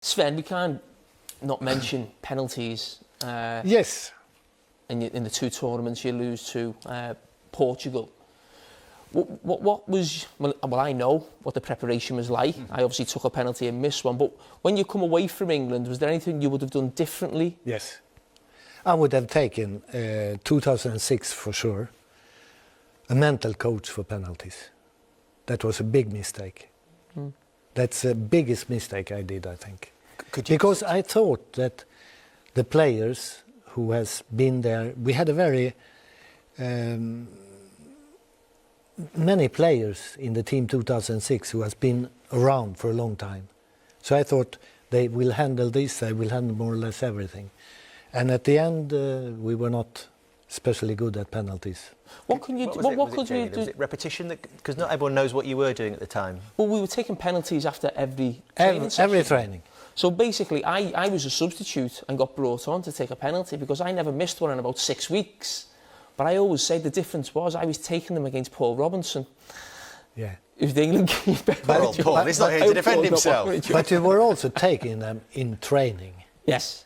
Sven, we can't not mention penalties. Yes. In the two tournaments you lose to Portugal. What was, well, I know what the preparation was like. I obviously took a penalty and missed one, but when you come away from England, was there anything you would have done differently? Yes. I would have taken 2006 for sure, a mental coach for penalties. That was a big mistake. That's the biggest mistake I did, I think. Because I thought that the players who has been there, we had a very many players in the team 2006 who has been around for a long time. So I thought they will handle this, they will handle more or less everything. And at the end, we were not especially good at penalties. What can you do? What could you do? Was it repetition? Because not everyone knows what you were doing at the time. Well, we were taking penalties after every training session. Every training. So basically, I was a substitute and got brought on to take a penalty because I never missed one in about 6 weeks. But I always say the difference was I was taking them against Paul Robinson. Yeah. Who's the England keeper. Paul, he's not here to defend himself. But you were also taking them in training. Yes.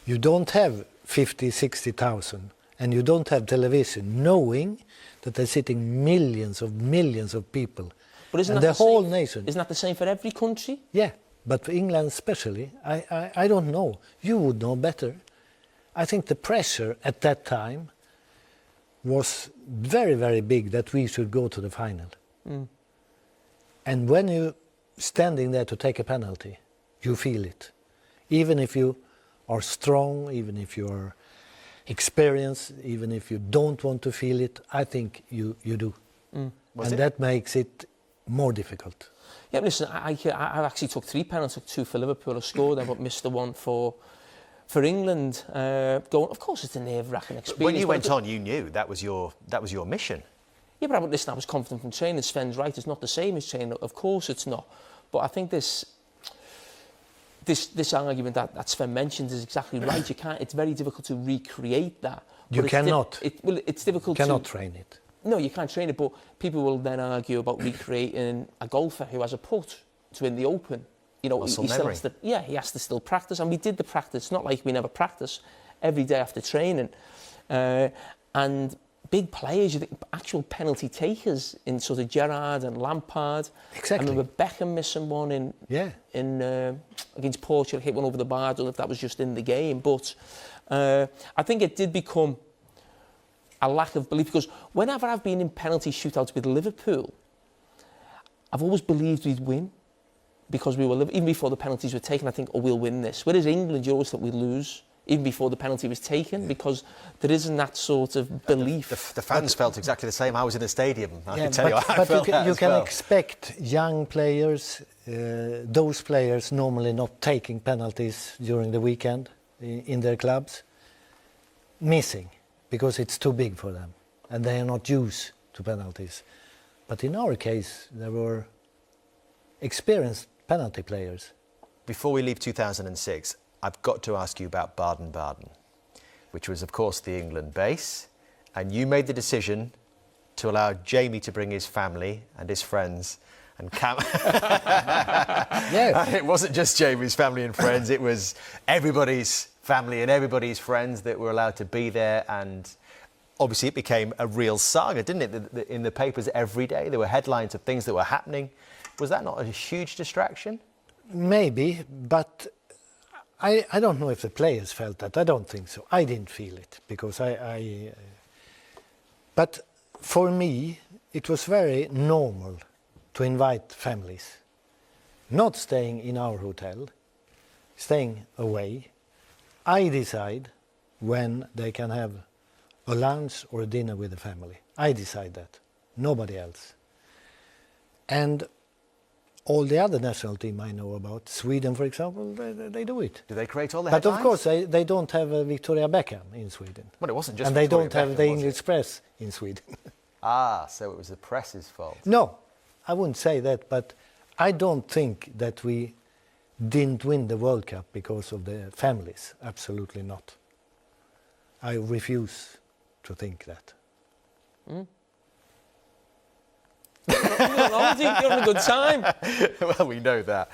You don't have 50, 60,000 and you don't have television knowing that they're sitting millions of people. But isn't and that the whole same? nation. Isn't that the same for every country? Yeah, but for England especially, I don't know. You would know better. I think the pressure at that time was very, very big that we should go to the final. And when you're standing there to take a penalty, you feel it. Even if you are strong, even if you are experienced, even if you don't want to feel it, I think you do. And that makes it more difficult. Yeah, listen, I actually took 3 penalties, took 2 for Liverpool, I scored them, but missed the one for England. Of course, it's a nerve-wracking experience. When you went on, you knew that was your mission. Yeah, but listen, I was confident from training. Sven's right, it's not the same as training. Of course it's not. But I think this argument that Sven mentioned is exactly right. You can't. It's very difficult to recreate that. You cannot. It's difficult. You cannot train it. No, you can't train it. But people will then argue about recreating a golfer who has a putt to win the Open. You know, he still has to. Yeah, he has to still practice, and we did the practice. It's not like we never practice every day after training, and big players, you think, actual penalty takers in sort of Gerrard and Lampard. Exactly. I remember Beckham missing one in against Portugal, hit one over the bar. I don't know if that was just in the game, but I think it did become a lack of belief because whenever I've been in penalty shootouts with Liverpool, I've always believed we'd win because we were, even before the penalties were taken, I think, oh, we'll win this. Whereas England, you always thought we'd lose, even before the penalty was taken, because there isn't that sort of belief. The fans felt exactly the same. I was in the stadium. I can tell you how I felt. But you can expect young players, those players normally not taking penalties during the weekend in their clubs, missing, because it's too big for them, and they are not used to penalties. But in our case, there were experienced penalty players. Before we leave 2006, I've got to ask you about Baden-Baden, which was, of course, the England base. And you made the decision to allow Jamie to bring his family and his friends and Yes. And it wasn't just Jamie's family and friends, it was everybody's family and everybody's friends that were allowed to be there. And obviously it became a real saga, didn't it? In the papers every day, there were headlines of things that were happening. Was that not a huge distraction? Maybe, but I don't know if the players felt that. I don't think so. I didn't feel it because but for me, it was very normal to invite families, not staying in our hotel, staying away. I decide when they can have a lunch or a dinner with the family. I decide that, nobody else. And all the other national team I know about, Sweden, for example, they do it. Do they create all the But headlines? of course, they don't have Victoria Beckham in Sweden. Well, it wasn't just and they Victoria don't have Beckham, the was it? English press in Sweden. So it was the press's fault. No, I wouldn't say that, but I don't think that we didn't win the World Cup because of the families. Absolutely not. I refuse to think that. You're having a good time. Well, we know that.